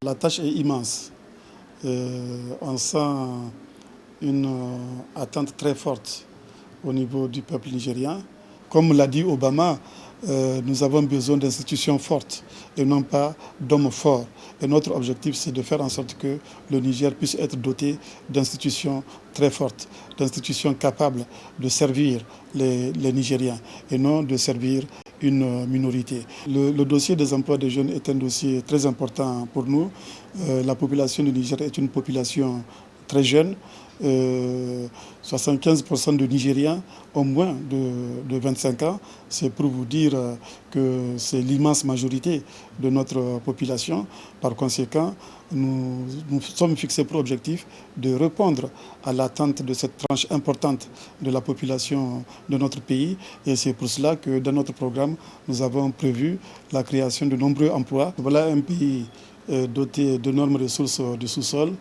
La tâche est immense. On sent une attente très forte au niveau du peuple nigérien. Comme l'a dit Obama, nous avons besoin d'institutions fortes et non pas d'hommes forts. Et notre objectif, c'est de faire en sorte que le Niger puisse être doté d'institutions très fortes, d'institutions capables de servir les Nigériens et non de servir une minorité. Le dossier des emplois des jeunes est un dossier très important pour nous. La population du Niger est une population très jeune. 75% de Nigériens ont moins de 25 ans. C'est pour vous dire que c'est l'immense majorité de notre population. Par conséquent, nous sommes fixés pour objectif de répondre à l'attente de cette tranche importante de la population de notre pays. Et c'est pour cela que dans notre programme, nous avons prévu la création de nombreux emplois. Voilà un pays doté d'énormes ressources du sous-sol.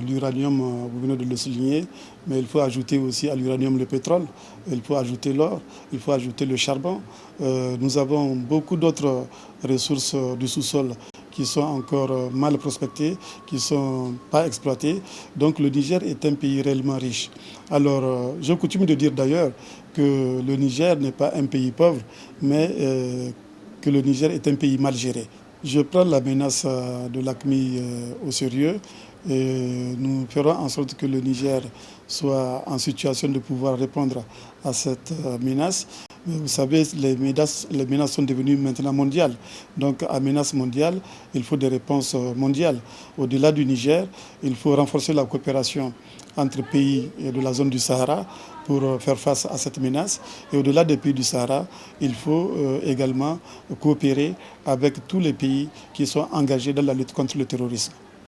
L'uranium, vous venez de le souligner, mais il faut ajouter aussi à l'uranium le pétrole, il faut ajouter l'or, il faut ajouter le charbon. Nous avons beaucoup d'autres ressources du sous-sol qui sont encore mal prospectées, qui ne sont pas exploitées. Donc le Niger est un pays réellement riche. Alors, j'ai coutume de dire d'ailleurs que le Niger n'est pas un pays pauvre, mais que le Niger est un pays mal géré. Je prends la menace de l'AQMI au sérieux et nous ferons en sorte que le Niger soit en situation de pouvoir répondre à cette menace. Mais vous savez, les menaces sont devenues maintenant mondiales. Donc à menace mondiale, il faut des réponses mondiales. Au-delà du Niger, il faut renforcer la coopération entre pays de la zone du Sahara pour faire face à cette menace. Et au-delà des pays du Sahara, il faut également coopérer avec tous les pays qui sont engagés dans la lutte contre le terrorisme.